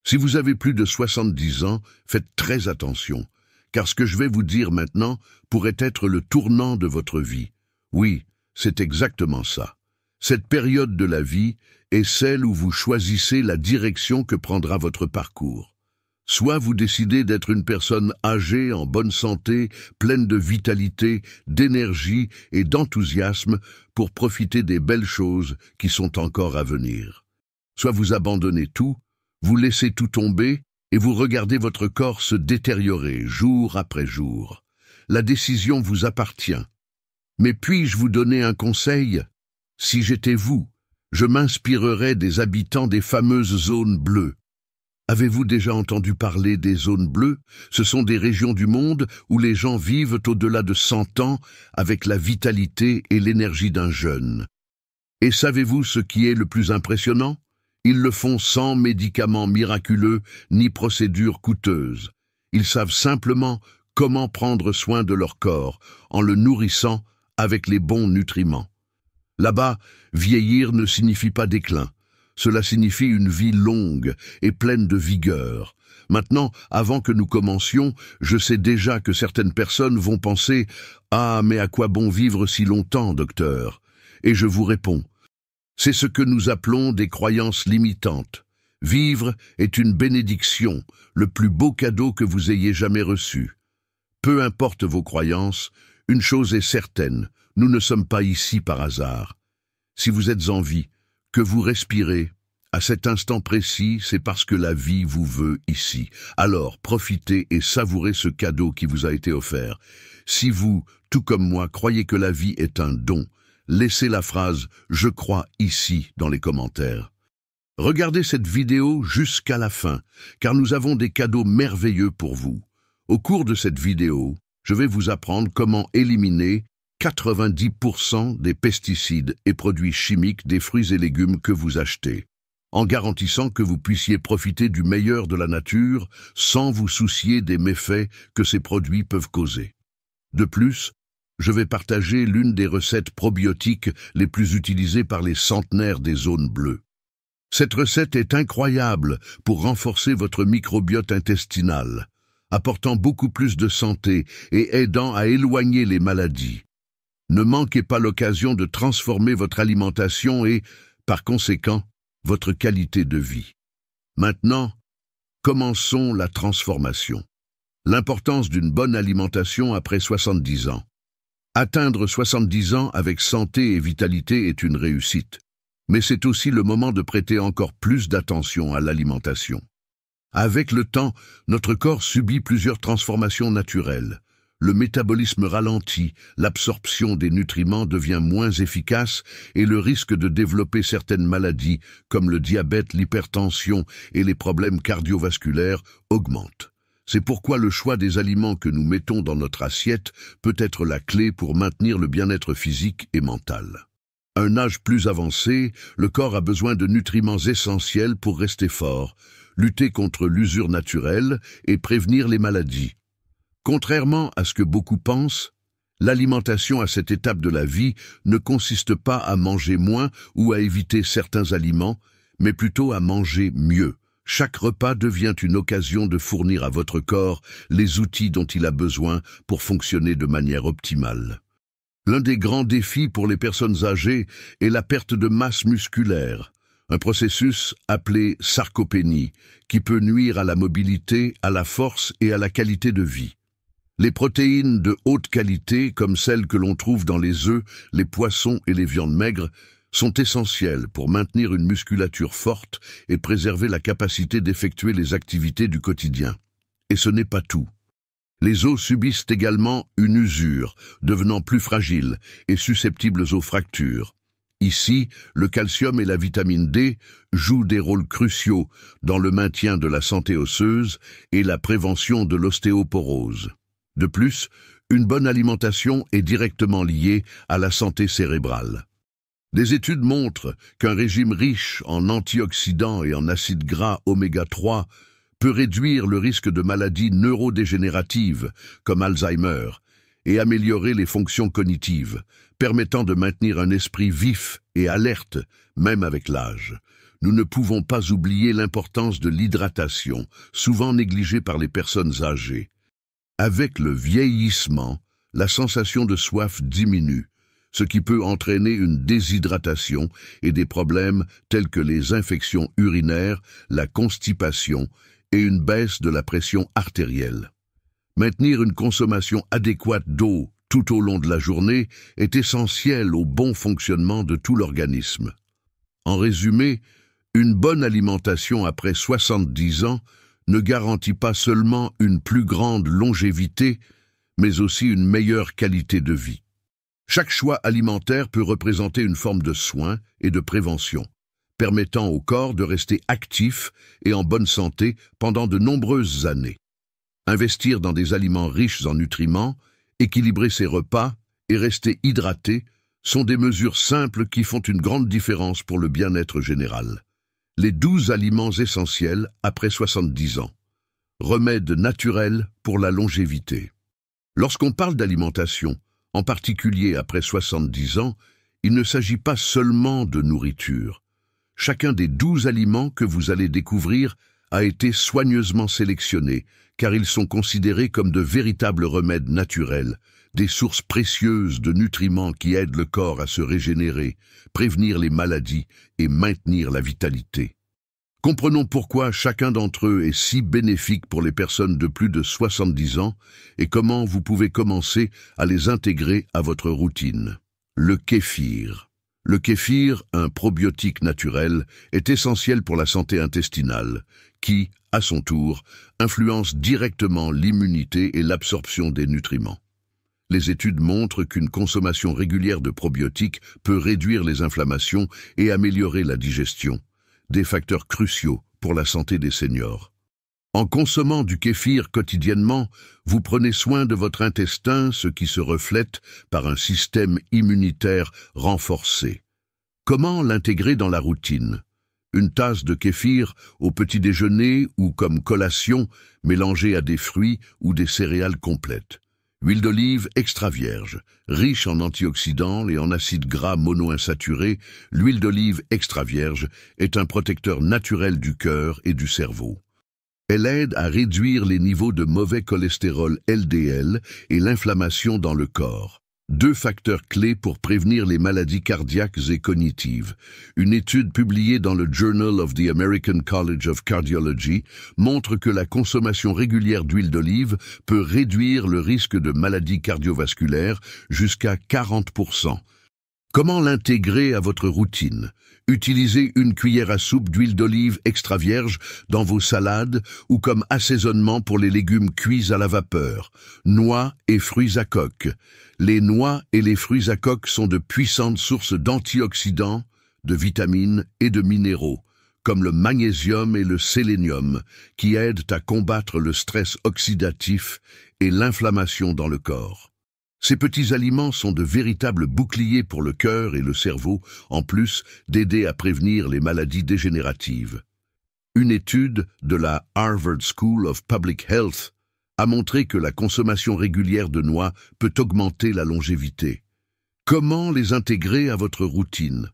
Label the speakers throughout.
Speaker 1: Si vous avez plus de 70 ans, faites très attention, car ce que je vais vous dire maintenant pourrait être le tournant de votre vie. Oui, c'est exactement ça. Cette période de la vie est celle où vous choisissez la direction que prendra votre parcours. Soit vous décidez d'être une personne âgée, en bonne santé, pleine de vitalité, d'énergie et d'enthousiasme pour profiter des belles choses qui sont encore à venir. Soit vous abandonnez tout, vous laissez tout tomber et vous regardez votre corps se détériorer jour après jour. La décision vous appartient. Mais puis-je vous donner un conseil? Si j'étais vous, je m'inspirerais des habitants des fameuses zones bleues. Avez-vous déjà entendu parler des zones bleues? Ce sont des régions du monde où les gens vivent au-delà de 100 ans avec la vitalité et l'énergie d'un jeune. Et savez-vous ce qui est le plus impressionnant? Ils le font sans médicaments miraculeux ni procédures coûteuses. Ils savent simplement comment prendre soin de leur corps en le nourrissant avec les bons nutriments. Là-bas, vieillir ne signifie pas déclin. Cela signifie une vie longue et pleine de vigueur. Maintenant, avant que nous commencions, je sais déjà que certaines personnes vont penser « Ah, mais à quoi bon vivre si longtemps, docteur ?» Et je vous réponds, c'est ce que nous appelons des croyances limitantes. Vivre est une bénédiction, le plus beau cadeau que vous ayez jamais reçu. Peu importe vos croyances, une chose est certaine, nous ne sommes pas ici par hasard. Si vous êtes en vie, que vous respirez, à cet instant précis, c'est parce que la vie vous veut ici. Alors, profitez et savourez ce cadeau qui vous a été offert. Si vous, tout comme moi, croyez que la vie est un don, laissez la phrase « Je crois ici » dans les commentaires. Regardez cette vidéo jusqu'à la fin, car nous avons des cadeaux merveilleux pour vous. Au cours de cette vidéo, je vais vous apprendre comment éliminer 90% des pesticides et produits chimiques des fruits et légumes que vous achetez, en garantissant que vous puissiez profiter du meilleur de la nature sans vous soucier des méfaits que ces produits peuvent causer. De plus, je vais partager l'une des recettes probiotiques les plus utilisées par les centenaires des zones bleues. Cette recette est incroyable pour renforcer votre microbiote intestinal, apportant beaucoup plus de santé et aidant à éloigner les maladies. Ne manquez pas l'occasion de transformer votre alimentation et, par conséquent, votre qualité de vie. Maintenant, commençons la transformation. L'importance d'une bonne alimentation après 70 ans. Atteindre 70 ans avec santé et vitalité est une réussite, mais c'est aussi le moment de prêter encore plus d'attention à l'alimentation. Avec le temps, notre corps subit plusieurs transformations naturelles. Le métabolisme ralentit, l'absorption des nutriments devient moins efficace et le risque de développer certaines maladies, comme le diabète, l'hypertension et les problèmes cardiovasculaires, augmente. C'est pourquoi le choix des aliments que nous mettons dans notre assiette peut être la clé pour maintenir le bien-être physique et mental. À un âge plus avancé, le corps a besoin de nutriments essentiels pour rester fort, lutter contre l'usure naturelle et prévenir les maladies. Contrairement à ce que beaucoup pensent, l'alimentation à cette étape de la vie ne consiste pas à manger moins ou à éviter certains aliments, mais plutôt à manger mieux. Chaque repas devient une occasion de fournir à votre corps les outils dont il a besoin pour fonctionner de manière optimale. L'un des grands défis pour les personnes âgées est la perte de masse musculaire, un processus appelé sarcopénie, qui peut nuire à la mobilité, à la force et à la qualité de vie. Les protéines de haute qualité, comme celles que l'on trouve dans les œufs, les poissons et les viandes maigres, sont essentielles pour maintenir une musculature forte et préserver la capacité d'effectuer les activités du quotidien. Et ce n'est pas tout. Les os subissent également une usure, devenant plus fragiles et susceptibles aux fractures. Ici, le calcium et la vitamine D jouent des rôles cruciaux dans le maintien de la santé osseuse et la prévention de l'ostéoporose. De plus, une bonne alimentation est directement liée à la santé cérébrale. Des études montrent qu'un régime riche en antioxydants et en acides gras oméga 3 peut réduire le risque de maladies neurodégénératives comme Alzheimer et améliorer les fonctions cognitives, permettant de maintenir un esprit vif et alerte, même avec l'âge. nous ne pouvons pas oublier l'importance de l'hydratation, souvent négligée par les personnes âgées. Avec le vieillissement, la sensation de soif diminue, ce qui peut entraîner une déshydratation et des problèmes tels que les infections urinaires, la constipation et une baisse de la pression artérielle. Maintenir une consommation adéquate d'eau tout au long de la journée est essentiel au bon fonctionnement de tout l'organisme. En résumé, une bonne alimentation après 70 ans ne garantit pas seulement une plus grande longévité, mais aussi une meilleure qualité de vie. Chaque choix alimentaire peut représenter une forme de soin et de prévention, permettant au corps de rester actif et en bonne santé pendant de nombreuses années. Investir dans des aliments riches en nutriments, équilibrer ses repas et rester hydraté sont des mesures simples qui font une grande différence pour le bien-être général. Les 12 aliments essentiels après 70 ans. Remèdes naturels pour la longévité. Lorsqu'on parle d'alimentation, en particulier après 70 ans, il ne s'agit pas seulement de nourriture. Chacun des 12 aliments que vous allez découvrir a été soigneusement sélectionné, car ils sont considérés comme de véritables remèdes naturels, des sources précieuses de nutriments qui aident le corps à se régénérer, prévenir les maladies et maintenir la vitalité. Comprenons pourquoi chacun d'entre eux est si bénéfique pour les personnes de plus de 70 ans et comment vous pouvez commencer à les intégrer à votre routine. Le kéfir. Le kéfir, un probiotique naturel, est essentiel pour la santé intestinale, qui, à son tour, influence directement l'immunité et l'absorption des nutriments. Les études montrent qu'une consommation régulière de probiotiques peut réduire les inflammations et améliorer la digestion, des facteurs cruciaux pour la santé des seniors. En consommant du kéfir quotidiennement, vous prenez soin de votre intestin, ce qui se reflète par un système immunitaire renforcé. Comment l'intégrer dans la routine? Une tasse de kéfir au petit déjeuner ou comme collation mélangée à des fruits ou des céréales complètes. Huile d'olive extra vierge, riche en antioxydants et en acides gras monoinsaturés, l'huile d'olive extra vierge est un protecteur naturel du cœur et du cerveau. Elle aide à réduire les niveaux de mauvais cholestérol LDL et l'inflammation dans le corps. 2 facteurs clés pour prévenir les maladies cardiaques et cognitives. Une étude publiée dans le Journal of the American College of Cardiology montre que la consommation régulière d'huile d'olive peut réduire le risque de maladies cardiovasculaires jusqu'à 40%. Comment l'intégrer à votre routine? Utilisez une cuillère à soupe d'huile d'olive extra vierge dans vos salades ou comme assaisonnement pour les légumes cuits à la vapeur. Noix et fruits à coque. Les noix et les fruits à coque sont de puissantes sources d'antioxydants, de vitamines et de minéraux, comme le magnésium et le sélénium, qui aident à combattre le stress oxydatif et l'inflammation dans le corps. Ces petits aliments sont de véritables boucliers pour le cœur et le cerveau, en plus d'aider à prévenir les maladies dégénératives. Une étude de la Harvard School of Public Health a montré que la consommation régulière de noix peut augmenter la longévité. Comment les intégrer à votre routine?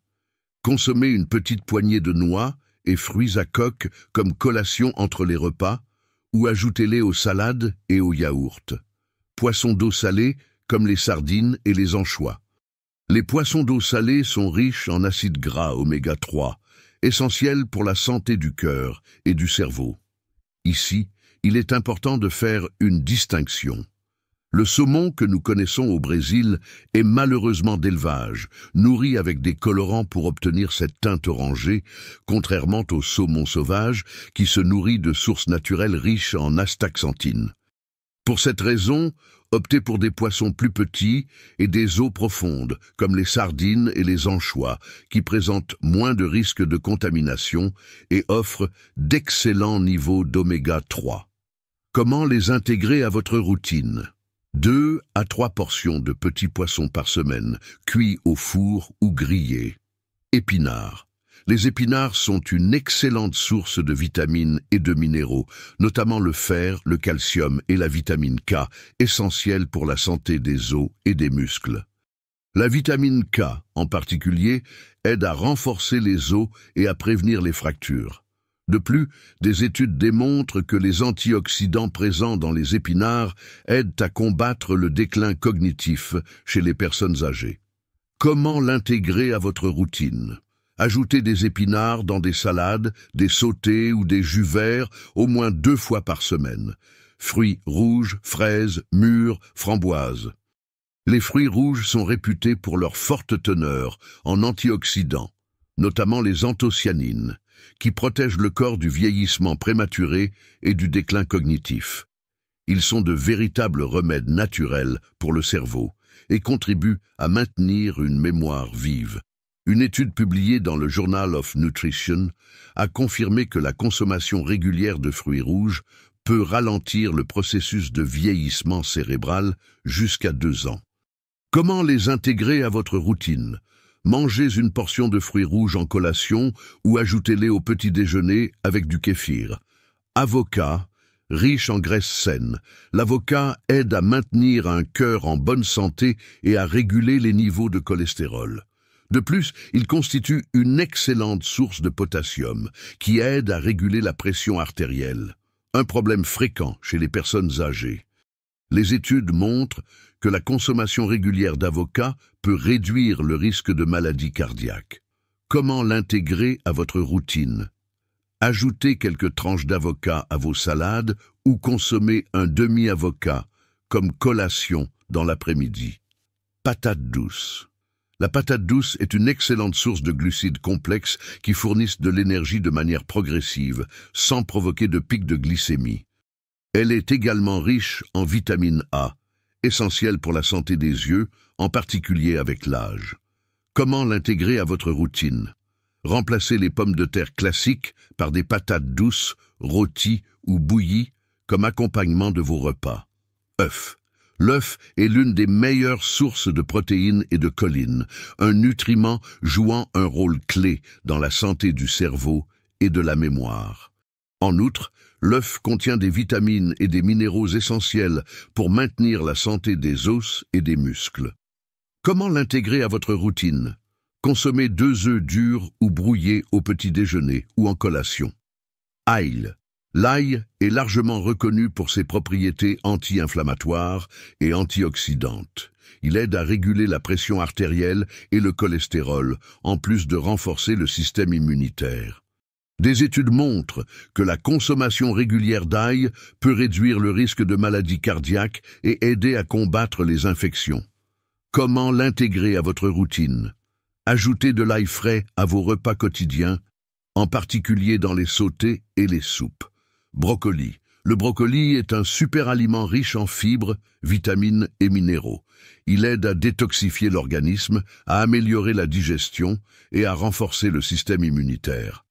Speaker 1: Consommez une petite poignée de noix et fruits à coque comme collation entre les repas, ou ajoutez-les aux salades et aux yaourts. Poissons d'eau salée, comme les sardines et les anchois. Les poissons d'eau salée sont riches en acides gras oméga 3, essentiels pour la santé du cœur et du cerveau. Ici, il est important de faire une distinction. Le saumon que nous connaissons au Brésil est malheureusement d'élevage, nourri avec des colorants pour obtenir cette teinte orangée, contrairement au saumon sauvage qui se nourrit de sources naturelles riches en astaxanthine. Pour cette raison, optez pour des poissons plus petits et des eaux profondes, comme les sardines et les anchois, qui présentent moins de risques de contamination et offrent d'excellents niveaux d'oméga 3. Comment les intégrer à votre routine? 2 à 3 portions de petits poissons par semaine, cuits au four ou grillés. Épinards. Les épinards sont une excellente source de vitamines et de minéraux, notamment le fer, le calcium et la vitamine K, essentiels pour la santé des os et des muscles. La vitamine K, en particulier, aide à renforcer les os et à prévenir les fractures. De plus, des études démontrent que les antioxydants présents dans les épinards aident à combattre le déclin cognitif chez les personnes âgées. Comment l'intégrer à votre routine? Ajoutez des épinards dans des salades, des sautés ou des jus verts au moins 2 fois par semaine. Fruits rouges, fraises, mûres, framboises. Les fruits rouges sont réputés pour leur forte teneur en antioxydants, notamment les anthocyanines, qui protègent le corps du vieillissement prématuré et du déclin cognitif. Ils sont de véritables remèdes naturels pour le cerveau et contribuent à maintenir une mémoire vive. Une étude publiée dans le Journal of Nutrition a confirmé que la consommation régulière de fruits rouges peut ralentir le processus de vieillissement cérébral jusqu'à 2 ans. Comment les intégrer à votre routine? Mangez une portion de fruits rouges en collation ou ajoutez-les au petit déjeuner avec du kéfir. Avocat, riche en graisses saines. L'avocat aide à maintenir un cœur en bonne santé et à réguler les niveaux de cholestérol. De plus, il constitue une excellente source de potassium qui aide à réguler la pression artérielle, un problème fréquent chez les personnes âgées. Les études montrent que la consommation régulière d'avocat peut réduire le risque de maladie cardiaque. Comment l'intégrer à votre routine? Ajoutez quelques tranches d'avocat à vos salades ou consommez un demi-avocat comme collation dans l'après-midi. Patate douce. La patate douce est une excellente source de glucides complexes qui fournissent de l'énergie de manière progressive, sans provoquer de pic de glycémie. Elle est également riche en vitamine A, essentielle pour la santé des yeux, en particulier avec l'âge. Comment l'intégrer à votre routine? Remplacez les pommes de terre classiques par des patates douces, rôties ou bouillies comme accompagnement de vos repas. Œufs. L'œuf est l'une des meilleures sources de protéines et de choline, un nutriment jouant un rôle clé dans la santé du cerveau et de la mémoire. En outre, l'œuf contient des vitamines et des minéraux essentiels pour maintenir la santé des os et des muscles. Comment l'intégrer à votre routine? Consommez 2 œufs durs ou brouillés au petit déjeuner ou en collation. Ail. L'ail est largement reconnu pour ses propriétés anti-inflammatoires et antioxydantes. Il aide à réguler la pression artérielle et le cholestérol, en plus de renforcer le système immunitaire. Des études montrent que la consommation régulière d'ail peut réduire le risque de maladies cardiaques et aider à combattre les infections. Comment l'intégrer à votre routine? Ajoutez de l'ail frais à vos repas quotidiens, en particulier dans les sautés et les soupes. Brocoli. Le brocoli est un super aliment riche en fibres, vitamines et minéraux. Il aide à détoxifier l'organisme, à améliorer la digestion et à renforcer le système immunitaire.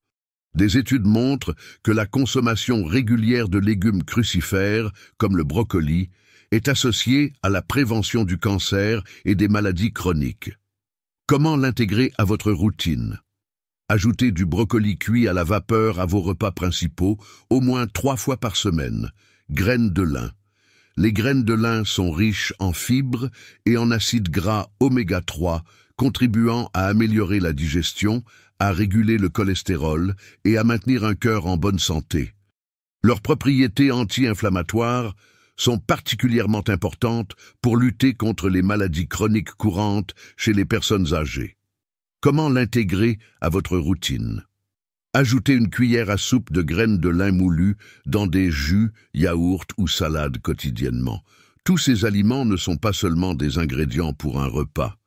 Speaker 1: Des études montrent que la consommation régulière de légumes crucifères, comme le brocoli, est associée à la prévention du cancer et des maladies chroniques. Comment l'intégrer à votre routine? Ajoutez du brocoli cuit à la vapeur à vos repas principaux, au moins 3 fois par semaine. Graines de lin. Les graines de lin sont riches en fibres et en acides gras oméga 3, contribuant à améliorer la digestion, à réguler le cholestérol et à maintenir un cœur en bonne santé. Leurs propriétés anti-inflammatoires sont particulièrement importantes pour lutter contre les maladies chroniques courantes chez les personnes âgées. Comment l'intégrer à votre routine? Ajoutez une cuillère à soupe de graines de lin moulues dans des jus, yaourts ou salades quotidiennement. Tous ces aliments ne sont pas seulement des ingrédients pour un repas.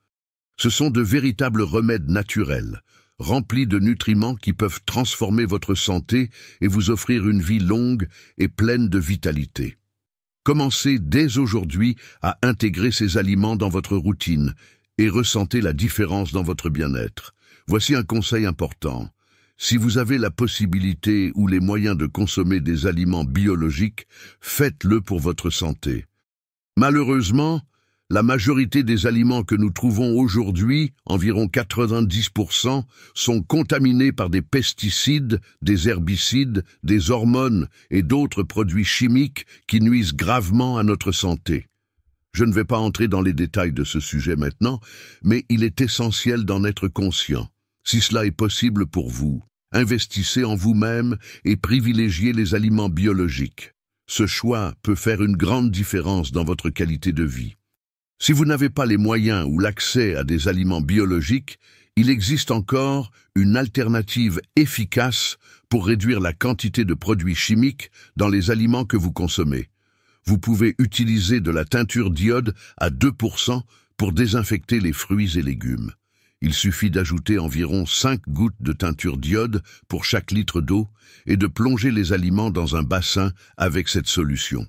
Speaker 1: Ce sont de véritables remèdes naturels, remplis de nutriments qui peuvent transformer votre santé et vous offrir une vie longue et pleine de vitalité. Commencez dès aujourd'hui à intégrer ces aliments dans votre routine et ressentez la différence dans votre bien-être. Voici un conseil important. Si vous avez la possibilité ou les moyens de consommer des aliments biologiques, faites-le pour votre santé. Malheureusement, la majorité des aliments que nous trouvons aujourd'hui, environ 90%, sont contaminés par des pesticides, des herbicides, des hormones et d'autres produits chimiques qui nuisent gravement à notre santé. Je ne vais pas entrer dans les détails de ce sujet maintenant, mais il est essentiel d'en être conscient. Si cela est possible pour vous, investissez en vous-même et privilégiez les aliments biologiques. Ce choix peut faire une grande différence dans votre qualité de vie. Si vous n'avez pas les moyens ou l'accès à des aliments biologiques, il existe encore une alternative efficace pour réduire la quantité de produits chimiques dans les aliments que vous consommez. Vous pouvez utiliser de la teinture d'iode à 2% pour désinfecter les fruits et légumes. Il suffit d'ajouter environ 5 gouttes de teinture d'iode pour chaque litre d'eau et de plonger les aliments dans un bassin avec cette solution.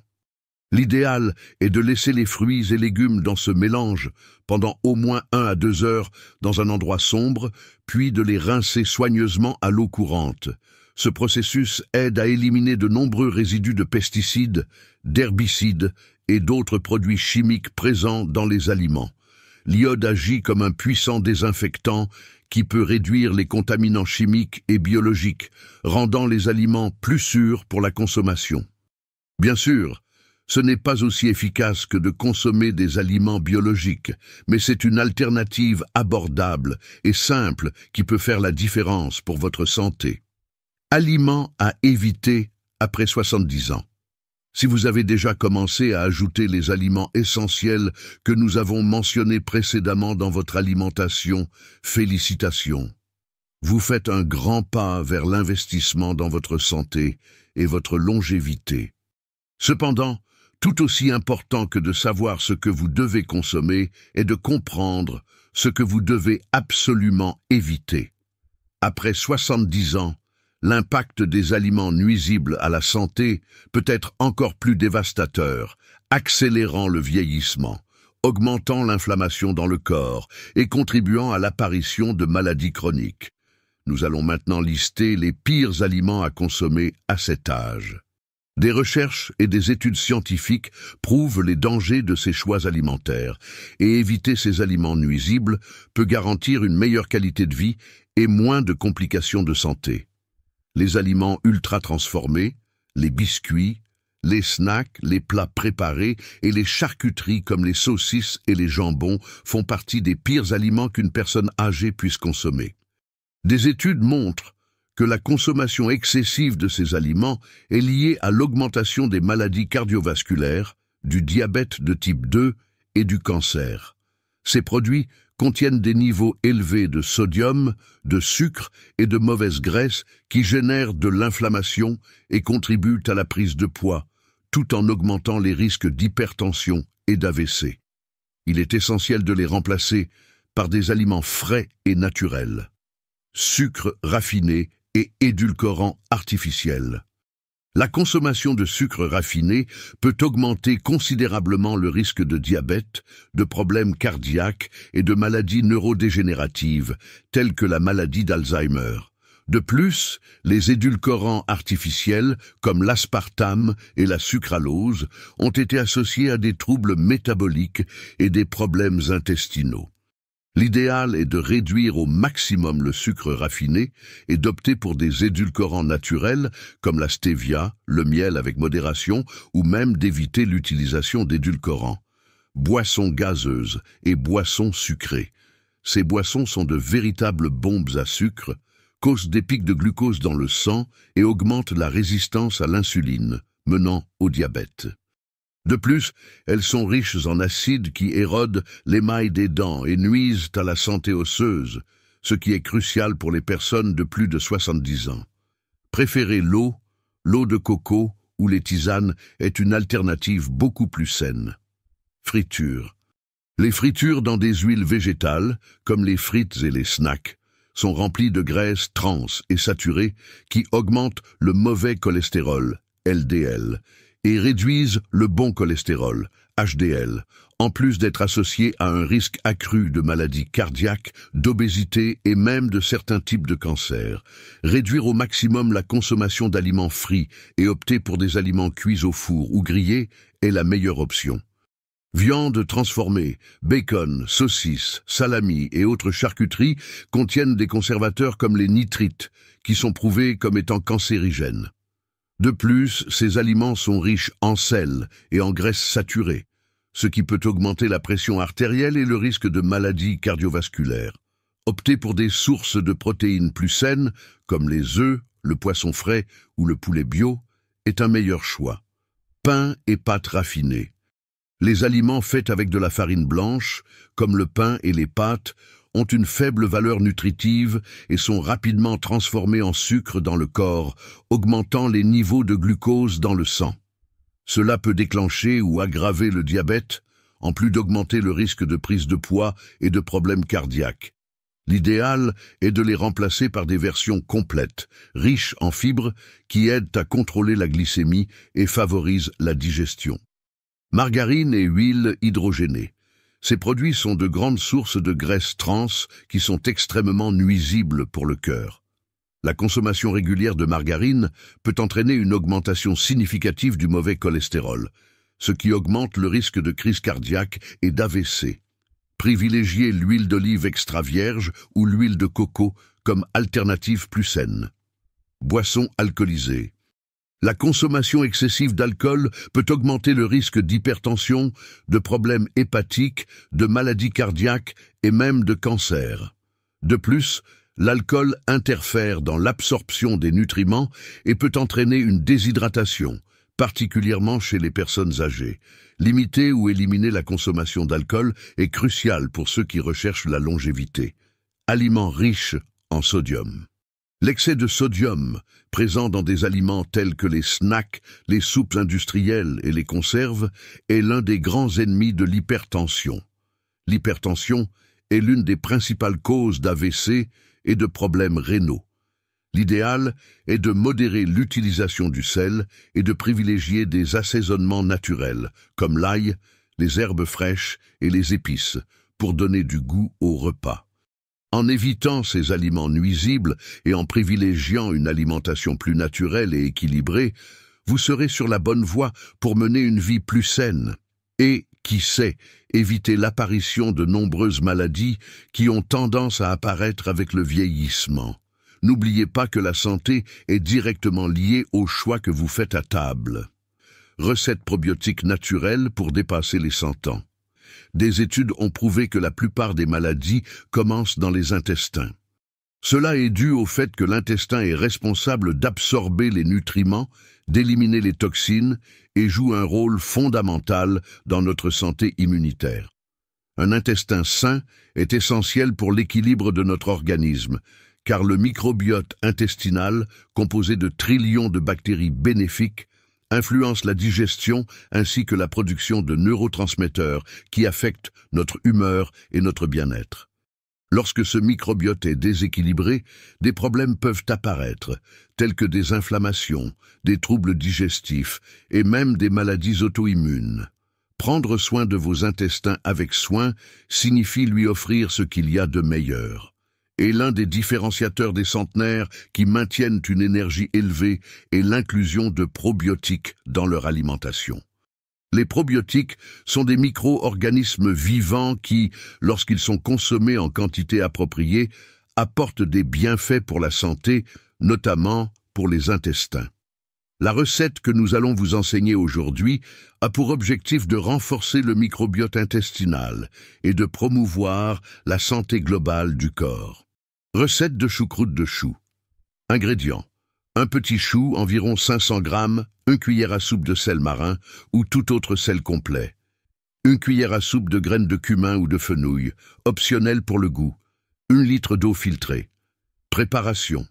Speaker 1: L'idéal est de laisser les fruits et légumes dans ce mélange pendant au moins 1 à 2 heures dans un endroit sombre, puis de les rincer soigneusement à l'eau courante. Ce processus aide à éliminer de nombreux résidus de pesticides, d'herbicides et d'autres produits chimiques présents dans les aliments. L'iode agit comme un puissant désinfectant qui peut réduire les contaminants chimiques et biologiques, rendant les aliments plus sûrs pour la consommation. Bien sûr, ce n'est pas aussi efficace que de consommer des aliments biologiques, mais c'est une alternative abordable et simple qui peut faire la différence pour votre santé. Aliments à éviter après 70 ans. Si vous avez déjà commencé à ajouter les aliments essentiels que nous avons mentionnés précédemment dans votre alimentation, félicitations. Vous faites un grand pas vers l'investissement dans votre santé et votre longévité. Cependant, tout aussi important que de savoir ce que vous devez consommer est de comprendre ce que vous devez absolument éviter. Après 70 ans, l'impact des aliments nuisibles à la santé peut être encore plus dévastateur, accélérant le vieillissement, augmentant l'inflammation dans le corps et contribuant à l'apparition de maladies chroniques. Nous allons maintenant lister les pires aliments à consommer à cet âge. Des recherches et des études scientifiques prouvent les dangers de ces choix alimentaires, et éviter ces aliments nuisibles peut garantir une meilleure qualité de vie et moins de complications de santé. Les aliments ultra-transformés, les biscuits, les snacks, les plats préparés et les charcuteries comme les saucisses et les jambons font partie des pires aliments qu'une personne âgée puisse consommer. Des études montrent que la consommation excessive de ces aliments est liée à l'augmentation des maladies cardiovasculaires, du diabète de type 2 et du cancer. Ces produits contiennent des niveaux élevés de sodium, de sucre et de mauvaise graisse qui génèrent de l'inflammation et contribuent à la prise de poids, tout en augmentant les risques d'hypertension et d'AVC. Il est essentiel de les remplacer par des aliments frais et naturels. Sucre raffiné et édulcorants artificiels. La consommation de sucre raffiné peut augmenter considérablement le risque de diabète, de problèmes cardiaques et de maladies neurodégénératives, telles que la maladie d'Alzheimer. De plus, les édulcorants artificiels, comme l'aspartame et la sucralose, ont été associés à des troubles métaboliques et des problèmes intestinaux. L'idéal est de réduire au maximum le sucre raffiné et d'opter pour des édulcorants naturels comme la stevia, le miel avec modération ou même d'éviter l'utilisation d'édulcorants. Boissons gazeuses et boissons sucrées. Ces boissons sont de véritables bombes à sucre, causent des pics de glucose dans le sang et augmentent la résistance à l'insuline, menant au diabète. De plus, elles sont riches en acides qui érodent l'émail des dents et nuisent à la santé osseuse, ce qui est crucial pour les personnes de plus de 70 ans. Préférer l'eau de coco ou les tisanes est une alternative beaucoup plus saine. Friture. Les fritures dans des huiles végétales, comme les frites et les snacks, sont remplies de graisses trans et saturées qui augmentent le mauvais cholestérol, LDL, et réduisent le bon cholestérol, HDL, en plus d'être associés à un risque accru de maladies cardiaques, d'obésité et même de certains types de cancers. Réduire au maximum la consommation d'aliments frits et opter pour des aliments cuits au four ou grillés est la meilleure option. Viande transformée, bacon, saucisses, salami et autres charcuteries contiennent des conservateurs comme les nitrites, qui sont prouvés comme étant cancérigènes. De plus, ces aliments sont riches en sel et en graisses saturées, ce qui peut augmenter la pression artérielle et le risque de maladies cardiovasculaires. Optez pour des sources de protéines plus saines, comme les œufs, le poisson frais ou le poulet bio, est un meilleur choix. Pain et pâtes raffinées. Les aliments faits avec de la farine blanche, comme le pain et les pâtes, ont une faible valeur nutritive et sont rapidement transformés en sucre dans le corps, augmentant les niveaux de glucose dans le sang. Cela peut déclencher ou aggraver le diabète, en plus d'augmenter le risque de prise de poids et de problèmes cardiaques. L'idéal est de les remplacer par des versions complètes, riches en fibres, qui aident à contrôler la glycémie et favorisent la digestion. Margarine et huile hydrogénée. Ces produits sont de grandes sources de graisses trans qui sont extrêmement nuisibles pour le cœur. La consommation régulière de margarine peut entraîner une augmentation significative du mauvais cholestérol, ce qui augmente le risque de crise cardiaque et d'AVC. Privilégiez l'huile d'olive extra vierge ou l'huile de coco comme alternative plus saine. Boissons alcoolisées. La consommation excessive d'alcool peut augmenter le risque d'hypertension, de problèmes hépatiques, de maladies cardiaques et même de cancer. De plus, l'alcool interfère dans l'absorption des nutriments et peut entraîner une déshydratation, particulièrement chez les personnes âgées. Limiter ou éliminer la consommation d'alcool est crucial pour ceux qui recherchent la longévité. Aliments riches en sodium. L'excès de sodium, présent dans des aliments tels que les snacks, les soupes industrielles et les conserves, est l'un des grands ennemis de l'hypertension. L'hypertension est l'une des principales causes d'AVC et de problèmes rénaux. L'idéal est de modérer l'utilisation du sel et de privilégier des assaisonnements naturels, comme l'ail, les herbes fraîches et les épices, pour donner du goût au repas. En évitant ces aliments nuisibles et en privilégiant une alimentation plus naturelle et équilibrée, vous serez sur la bonne voie pour mener une vie plus saine. Et, qui sait, éviter l'apparition de nombreuses maladies qui ont tendance à apparaître avec le vieillissement. N'oubliez pas que la santé est directement liée au choix que vous faites à table. Recettes probiotiques naturelles pour dépasser les 100 ans. Des études ont prouvé que la plupart des maladies commencent dans les intestins. Cela est dû au fait que l'intestin est responsable d'absorber les nutriments, d'éliminer les toxines et joue un rôle fondamental dans notre santé immunitaire. Un intestin sain est essentiel pour l'équilibre de notre organisme, car le microbiote intestinal, composé de trillions de bactéries bénéfiques, influence la digestion ainsi que la production de neurotransmetteurs qui affectent notre humeur et notre bien-être. Lorsque ce microbiote est déséquilibré, des problèmes peuvent apparaître, tels que des inflammations, des troubles digestifs et même des maladies auto-immunes. Prendre soin de vos intestins avec soin signifie lui offrir ce qu'il y a de meilleur. Et l'un des différenciateurs des centenaires qui maintiennent une énergie élevée est l'inclusion de probiotiques dans leur alimentation. Les probiotiques sont des micro-organismes vivants qui, lorsqu'ils sont consommés en quantité appropriée, apportent des bienfaits pour la santé, notamment pour les intestins. La recette que nous allons vous enseigner aujourd'hui a pour objectif de renforcer le microbiote intestinal et de promouvoir la santé globale du corps. Recette de choucroute de chou. Ingrédients. Un petit chou, environ 500 grammes, 1 cuillère à soupe de sel marin ou tout autre sel complet. 1 cuillère à soupe de graines de cumin ou de fenouil, optionnel pour le goût. 1 litre d'eau filtrée. Préparation.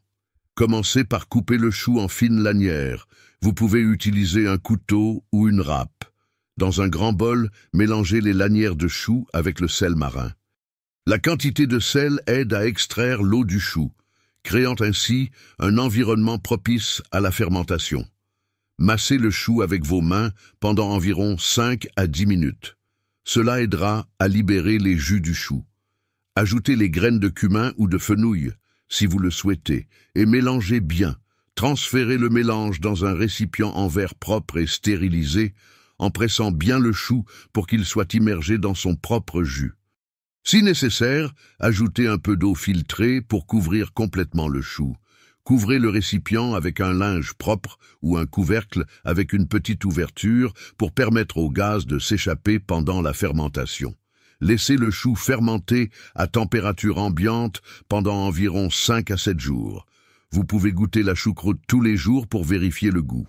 Speaker 1: Commencez par couper le chou en fines lanières. Vous pouvez utiliser un couteau ou une râpe. Dans un grand bol, mélangez les lanières de chou avec le sel marin. La quantité de sel aide à extraire l'eau du chou, créant ainsi un environnement propice à la fermentation. Massez le chou avec vos mains pendant environ 5 à 10 minutes. Cela aidera à libérer les jus du chou. Ajoutez les graines de cumin ou de fenouil, si vous le souhaitez, et mélangez bien. Transférez le mélange dans un récipient en verre propre et stérilisé, en pressant bien le chou pour qu'il soit immergé dans son propre jus. Si nécessaire, ajoutez un peu d'eau filtrée pour couvrir complètement le chou. couvrez le récipient avec un linge propre ou un couvercle avec une petite ouverture pour permettre au gaz de s'échapper pendant la fermentation. Laissez le chou fermenter à température ambiante pendant environ 5 à 7 jours. Vous pouvez goûter la choucroute tous les jours pour vérifier le goût.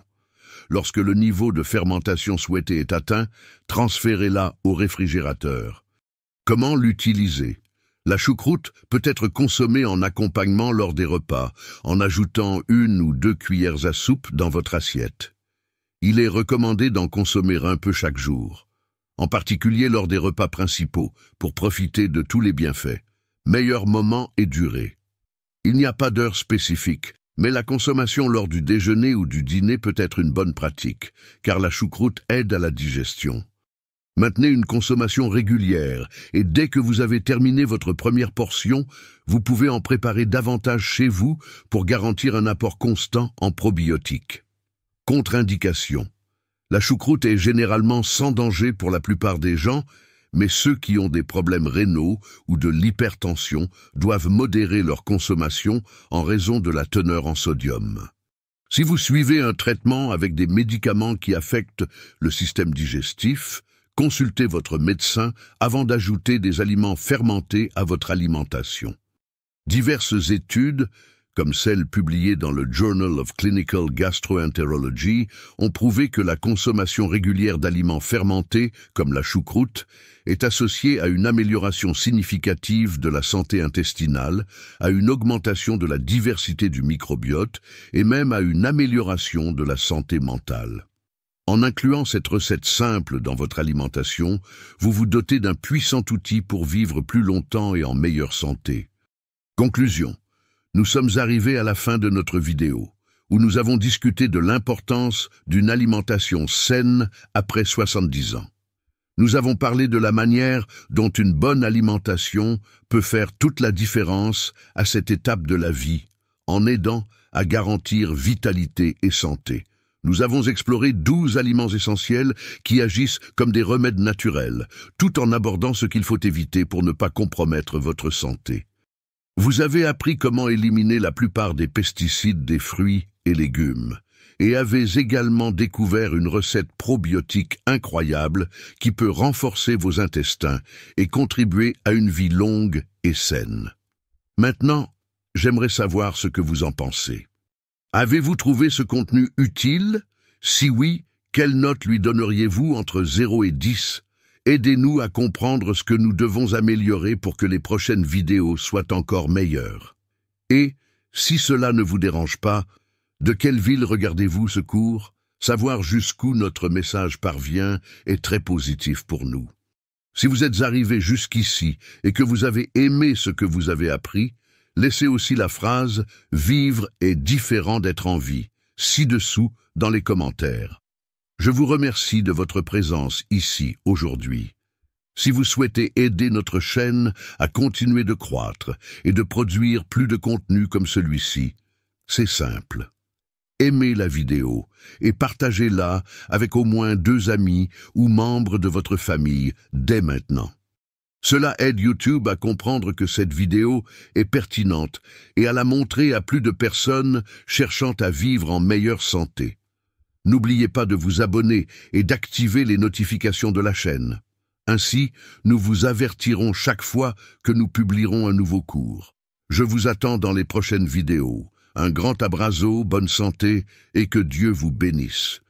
Speaker 1: Lorsque le niveau de fermentation souhaité est atteint, transférez-la au réfrigérateur. Comment l'utiliser? La choucroute peut être consommée en accompagnement lors des repas, en ajoutant 1 ou 2 cuillères à soupe dans votre assiette. Il est recommandé d'en consommer un peu chaque jour, en particulier lors des repas principaux, pour profiter de tous les bienfaits. Meilleur moment et durée. Il n'y a pas d'heure spécifique, mais la consommation lors du déjeuner ou du dîner peut être une bonne pratique, car la choucroute aide à la digestion. Maintenez une consommation régulière, et dès que vous avez terminé votre première portion, vous pouvez en préparer davantage chez vous pour garantir un apport constant en probiotiques. Contre-indication. La choucroute est généralement sans danger pour la plupart des gens, mais ceux qui ont des problèmes rénaux ou de l'hypertension doivent modérer leur consommation en raison de la teneur en sodium. Si vous suivez un traitement avec des médicaments qui affectent le système digestif, consultez votre médecin avant d'ajouter des aliments fermentés à votre alimentation. Diverses études, comme celle publiée dans le Journal of Clinical Gastroenterology, ont prouvé que la consommation régulière d'aliments fermentés, comme la choucroute, est associée à une amélioration significative de la santé intestinale, à une augmentation de la diversité du microbiote et même à une amélioration de la santé mentale. En incluant cette recette simple dans votre alimentation, vous vous dotez d'un puissant outil pour vivre plus longtemps et en meilleure santé. Conclusion. Nous sommes arrivés à la fin de notre vidéo, où nous avons discuté de l'importance d'une alimentation saine après 70 ans. Nous avons parlé de la manière dont une bonne alimentation peut faire toute la différence à cette étape de la vie, en aidant à garantir vitalité et santé. Nous avons exploré 12 aliments essentiels qui agissent comme des remèdes naturels, tout en abordant ce qu'il faut éviter pour ne pas compromettre votre santé. Vous avez appris comment éliminer la plupart des pesticides des fruits et légumes, et avez également découvert une recette probiotique incroyable qui peut renforcer vos intestins et contribuer à une vie longue et saine. Maintenant, j'aimerais savoir ce que vous en pensez. Avez-vous trouvé ce contenu utile? Si oui, quelle note lui donneriez-vous entre 0 et 10? Aidez-nous à comprendre ce que nous devons améliorer pour que les prochaines vidéos soient encore meilleures. Et, si cela ne vous dérange pas, de quelle ville regardez-vous ce cours? Savoir jusqu'où notre message parvient est très positif pour nous. Si vous êtes arrivé jusqu'ici et que vous avez aimé ce que vous avez appris, laissez aussi la phrase « Vivre est différent d'être en vie » ci-dessous dans les commentaires. Je vous remercie de votre présence ici aujourd'hui. Si vous souhaitez aider notre chaîne à continuer de croître et de produire plus de contenu comme celui-ci, c'est simple. Aimez la vidéo et partagez-la avec au moins 2 amis ou membres de votre famille dès maintenant. Cela aide YouTube à comprendre que cette vidéo est pertinente et à la montrer à plus de personnes cherchant à vivre en meilleure santé. N'oubliez pas de vous abonner et d'activer les notifications de la chaîne. Ainsi, nous vous avertirons chaque fois que nous publierons un nouveau cours. Je vous attends dans les prochaines vidéos. Un grand abrazo, bonne santé et que Dieu vous bénisse.